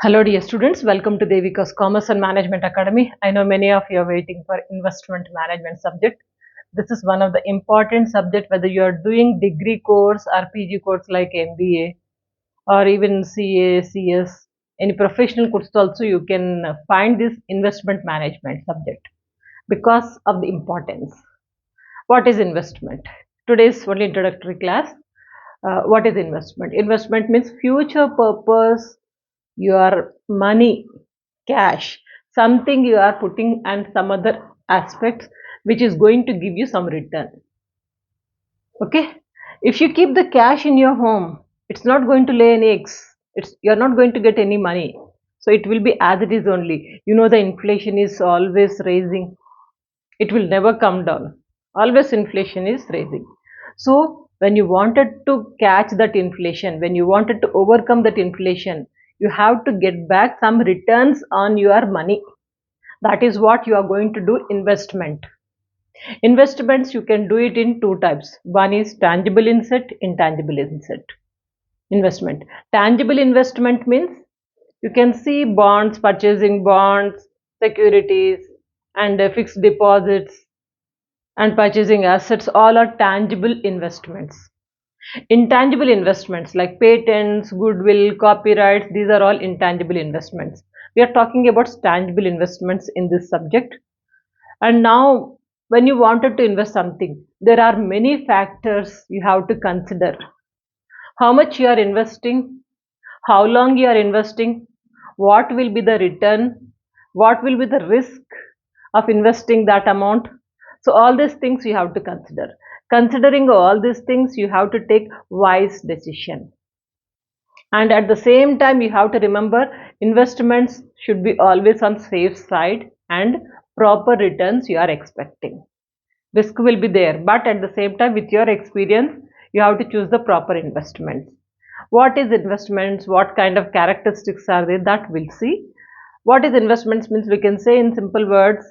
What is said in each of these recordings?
Hello dear students, welcome to Devika's Commerce and Management Academy. I know many of you are waiting for investment management subject. This is one of the important subject whether you are doing degree course or PG course like MBA or even CA, CS, any professional course also you can find this investment management subject because of the importance. What is investment? Today's only introductory class. What is investment? Investment means future purpose your money, cash, something you are putting and some other aspects which is going to give you some return. Okay, if you keep the cash in your home, it's not going to lay any eggs. You're not going to get any money. So it will be as it is only. You know the inflation is always raising. It will never come down. Always inflation is raising. So when you wanted to catch that inflation, when you wanted to overcome that inflation, you have to get back some returns on your money. That is what you are going to do investment. Investments, you can do it in two types. One is tangible asset, intangible asset. Investment. Tangible investment means you can see bonds, purchasing bonds, securities, and fixed deposits and purchasing assets, all are tangible investments. Intangible investments like patents, goodwill, copyrights, these are all intangible investments. We are talking about tangible investments in this subject. And now, when you wanted to invest something, there are many factors you have to consider. How much you are investing, how long you are investing, what will be the return, what will be the risk of investing that amount. So all these things you have to consider. Considering all these things, you have to take wise decision. And at the same time, you have to remember investments should be always on safe side and proper returns you are expecting. Risk will be there, but at the same time, with your experience, you have to choose the proper investments. What is investments? What kind of characteristics are there? That we'll see. What is investments means we can say in simple words,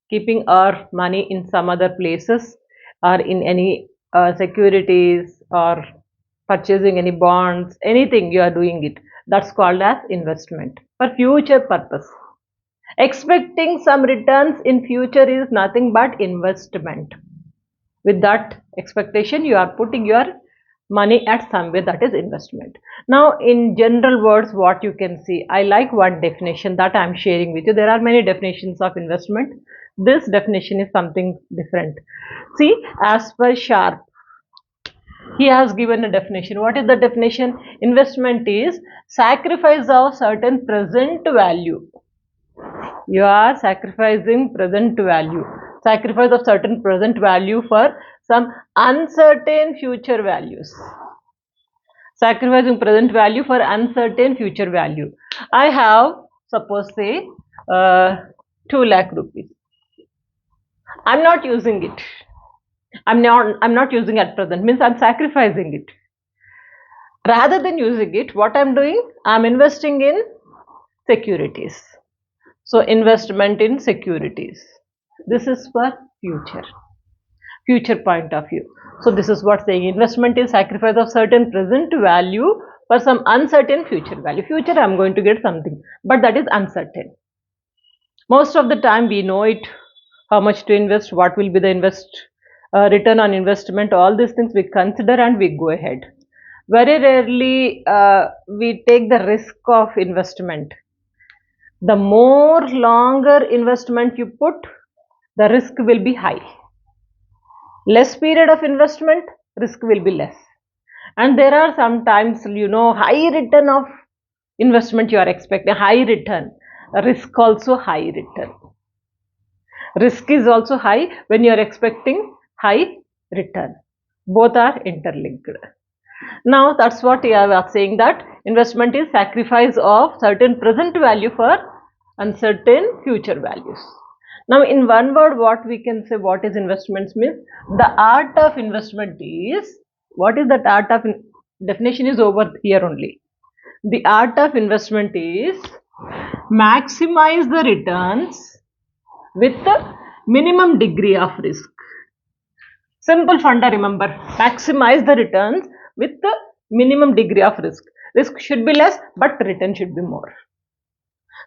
keeping our money in some other places or in any securities or purchasing any bonds, anything you are doing it. That's called as investment for future purpose. Expecting some returns in future is nothing but investment. With that expectation, you are putting your money at somewhere, that is investment. Now in general words, what you can see, I like one definition that I am sharing with you. There are many definitions of investment. This definition is something different. See, as per Sharp, he has given a definition. What is the definition? Investment is sacrifice of certain present value. You are sacrificing present value. Sacrifice of certain present value for some uncertain future values. Sacrificing present value for uncertain future value. I have, suppose say, 2 lakh rupees. I'm not using it. I'm not using at present, means I'm sacrificing it. Rather than using it, what I'm doing, I'm investing in securities. So investment in securities. This is for future point of view. So this is what saying investment is sacrifice of certain present value for some uncertain future value. Future I'm going to get something, but that is uncertain. Most of the time we know it, how much to invest, what will be the return on investment, all these things we consider and we go ahead. Very rarely we take the risk of investment. The more longer investment you put, the risk will be high. Less period of investment, risk will be less. And there are sometimes, high return of investment you are expecting, high return, risk also high return. Risk is also high when you are expecting high return. Both are interlinked. Now that's what I was saying, that investment is sacrifice of certain present value for uncertain future values. Now in one word, what we can say what is investments means, the art of investment is, what is that art of, definition is over here only. The art of investment is maximize the returns with the minimum degree of risk. Simple funda, remember, maximize the returns with the minimum degree of risk. Risk should be less, but return should be more.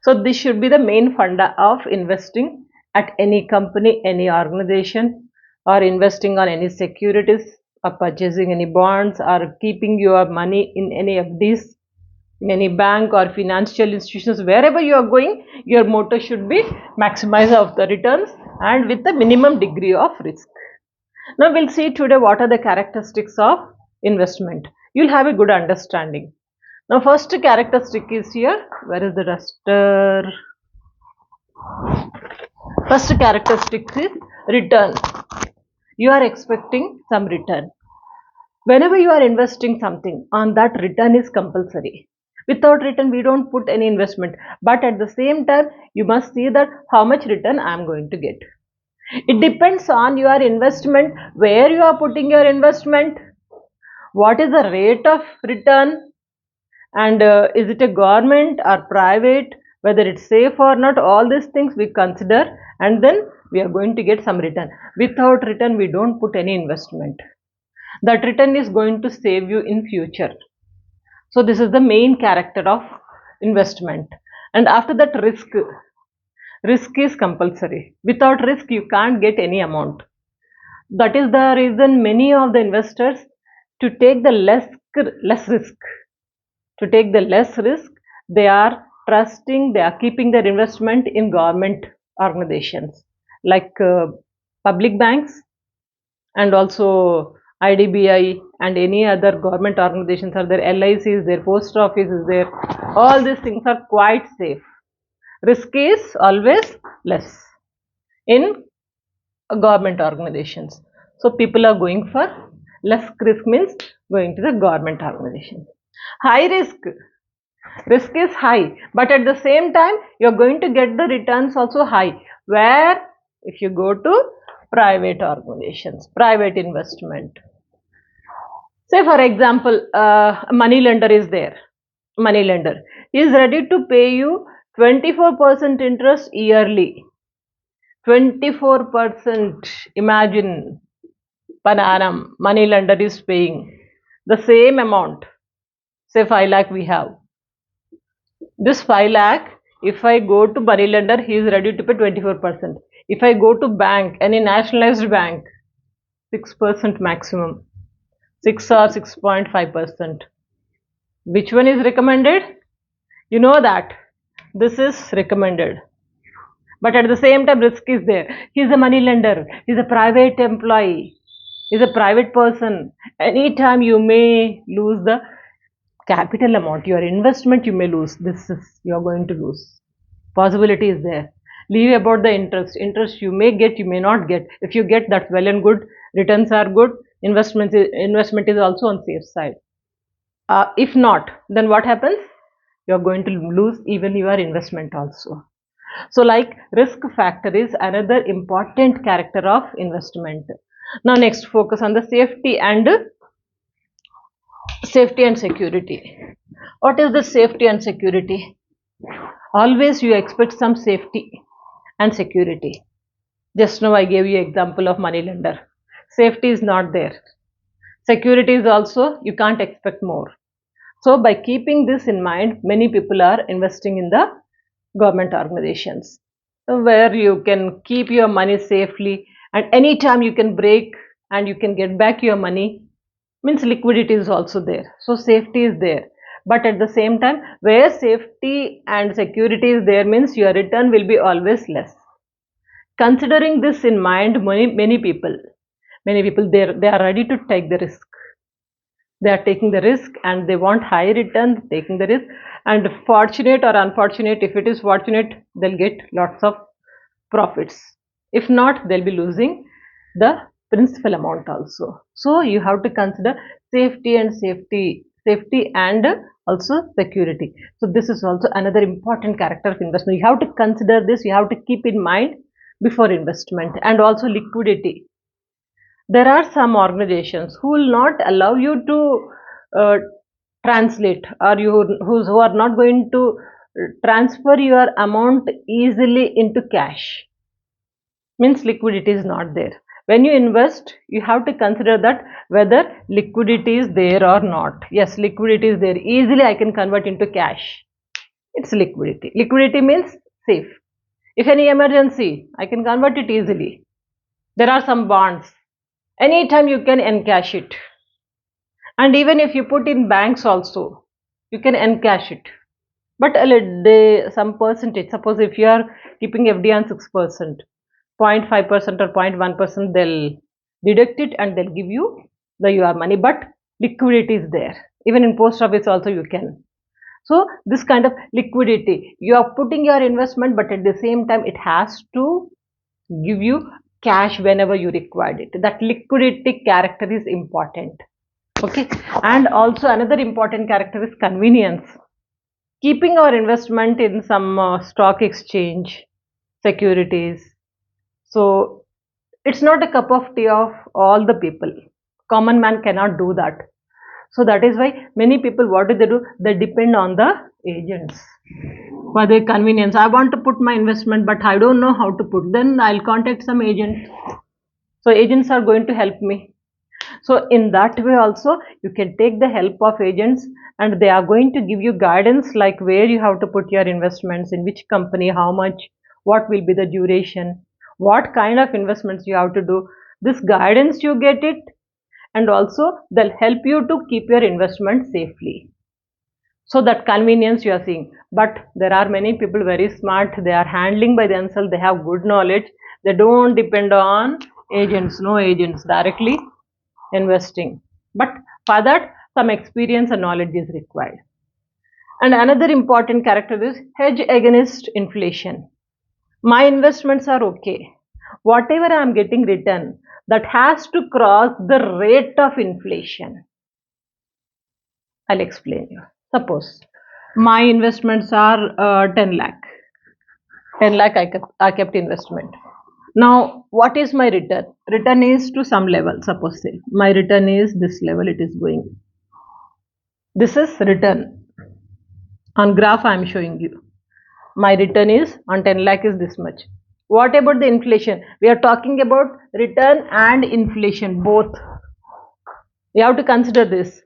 So this should be the main funda of investing at any company, any organization, or investing on any securities, or purchasing any bonds, or keeping your money in any of these, in any bank or financial institutions. Wherever you are going, your motto should be maximize of the returns and with the minimum degree of risk. Now we'll see today what are the characteristics of investment. You'll have a good understanding. Now first characteristic is here. Where is the duster? First characteristic is return. You are expecting some return. Whenever you are investing something, on that return is compulsory. Without return, we don't put any investment. But at the same time, you must see that how much return I am going to get. It depends on your investment, where you are putting your investment, what is the rate of return, and is it a government or private, whether it's safe or not. All these things we consider, and then we are going to get some return. Without return, we don't put any investment. That return is going to save you in future. So this is the main character of investment. And after that, risk is compulsory. Without risk, you can't get any amount. That is the reason many of the investors to take the less risk. To take the less risk, they are trusting, they are keeping their investment in government organizations like public banks, and also IDBI and any other government organizations are there, LIC is there, post office is there. All these things are quite safe. Risk is always less in government organizations. So people are going for less risk, means going to the government organization. High risk. Risk is high, but at the same time, you're going to get the returns also high. Where? If you go to private organizations, private investment. Say for example, a money lender is there. Money lender. He is ready to pay you 24% interest yearly. 24%. Imagine, per annum, money lender is paying the same amount. Say 5 lakh we have. This 5 lakh, if I go to money lender, he is ready to pay 24%. If I go to bank, any nationalized bank, 6% maximum, 6 or 6.5%. Which one is recommended? You know that this is recommended. But at the same time, risk is there. He is a money lender. He is a private employee. He is a private person. Anytime you may lose the capital amount, your investment you may lose. You are going to lose. Possibility is there. Leave about the interest. Interest you may get, you may not get. If you get, that's well and good. Returns are good. Investment is also on safe side. If not, then what happens? You are going to lose even your investment also. So like risk factor is another important character of investment. Now next, focus on the safety and security. What is the safety and security? Always you expect some safety and security. Just now I gave you example of money lender. Safety is not there. Security is also, you can't expect more. So by keeping this in mind, many people are investing in the government organizations where you can keep your money safely, and anytime you can break and you can get back your money, means liquidity is also there. So safety is there. But at the same time, where safety and security is there, means your return will be always less. Considering this in mind, many people they are ready to take the risk. They are taking the risk and they want high return, taking the risk, and fortunate or unfortunate, if it is fortunate, they'll get lots of profits. If not, they'll be losing the principal amount also. So you have to consider safety and also security. So this is also another important character of investment. You have to consider this, you have to keep in mind before investment. And also liquidity. There are some organizations who will not allow you to translate, or who are not going to transfer your amount easily into cash. Means liquidity is not there. When you invest, you have to consider that whether liquidity is there or not. Yes, liquidity is there. Easily I can convert into cash. It's liquidity. Liquidity means safe. If any emergency, I can convert it easily. There are some bonds. Anytime you can encash it. And even if you put in banks also, you can encash it. But some percentage, suppose if you are keeping FD on 6%, 0.5% or 0.1%, they'll deduct it and they'll give you the your money. But liquidity is there. Even in post office also you can. So this kind of liquidity, you are putting your investment, but at the same time it has to give you cash whenever you required it. That liquidity character is important. Okay, and also another important character is convenience. Keeping our investment in some stock exchange securities, so it's not a cup of tea of all the people. Common man cannot do that. So that is why many people, what do? They depend on the agents for their convenience. I want to put my investment, but I don't know how to put. Then I'll contact some agent. So agents are going to help me. So in that way also, you can take the help of agents, and they are going to give you guidance like where you have to put your investments, in which company, how much, what will be the duration, what kind of investments you have to do. This guidance you get it, and also they'll help you to keep your investment safely. So that convenience you are seeing. But there are many people very smart, they are handling by themselves, they have good knowledge, they don't depend on agents, no agents, directly investing. But for that, some experience and knowledge is required. And another important character is hedge against inflation. My investments are okay. Whatever I am getting return, that has to cross the rate of inflation. I'll explain you. Suppose my investments are 10 lakh. 10 lakh I kept investment. Now, what is my return? Return is to some level. Suppose say my return is this level, it is going. This is return. On graph I am showing you. My return is on 10 lakh is this much. What about the inflation? We are talking about return and inflation both. You have to consider this.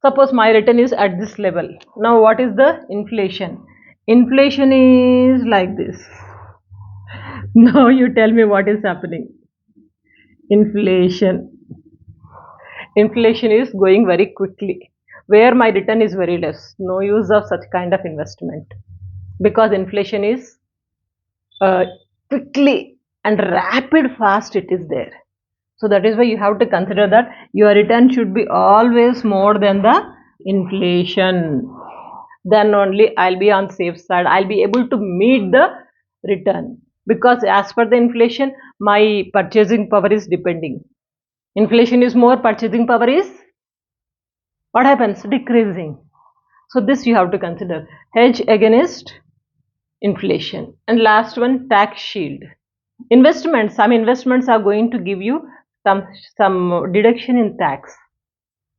Suppose my return is at this level. Now what is the inflation? Inflation is like this. Now you tell me what is happening. Inflation. Inflation is going very quickly. Where my return is very less. No use of such kind of investment. Because inflation is quickly and rapid fast it is there. So that is why you have to consider that your return should be always more than the inflation. Then only I'll be on safe side. I'll be able to meet the return. Because as per the inflation, my purchasing power is depending. Inflation is more, purchasing power is, what happens? Decreasing. So this you have to consider. Hedge against inflation. And last one, tax shield. Investments, some investments are going to give you some deduction in tax.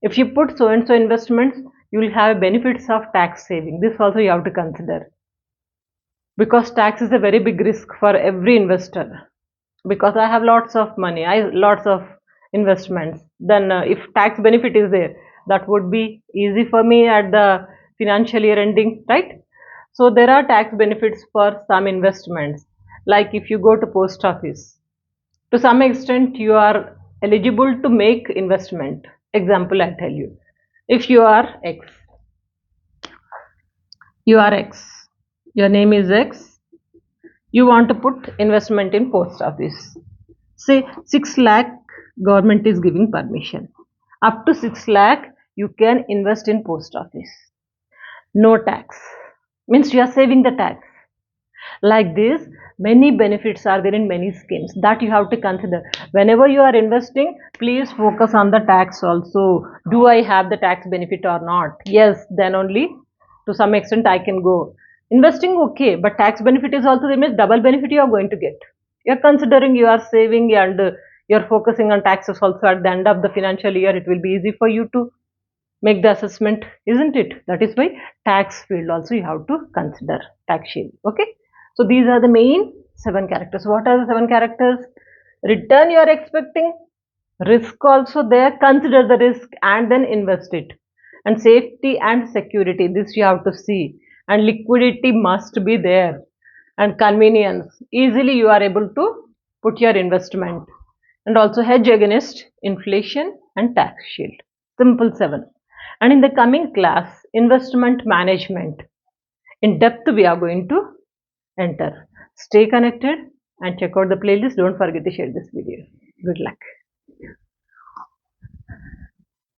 If you put so and so investments, you will have benefits of tax saving. This also you have to consider. Because tax is a very big risk for every investor. Because I have lots of money, lots of investments. Then if tax benefit is there, that would be easy for me at the financial year ending, right? So there are tax benefits for some investments. Like if you go to post office, to some extent you are eligible to make investment. Example I tell you. If you are X, your name is X, you want to put investment in post office. Say 6 lakh government is giving permission. Up to 6 lakh you can invest in post office. No tax. Means you are saving the tax. Like this, many benefits are there in many schemes that you have to consider. Whenever you are investing, please focus on the tax also. Do I have the tax benefit or not? Yes, then only to some extent I can go. Investing okay, but tax benefit is also the means double benefit you are going to get. You are considering you are saving and you are focusing on taxes also at the end of the financial year. It will be easy for you to make the assessment, isn't it? That is why tax field also you have to consider, tax shield. Okay. So these are the main 7 characters. What are the 7 characters? Return you are expecting, risk also there, consider the risk and then invest it. And safety and security, this you have to see. and liquidity must be there, and convenience. Easily you are able to put your investment, and also hedge against inflation and tax shield. Simple 7. And in the coming class, investment management in depth we are going to enter. Stay connected and check out the playlist. Don't forget to share this video. Good luck.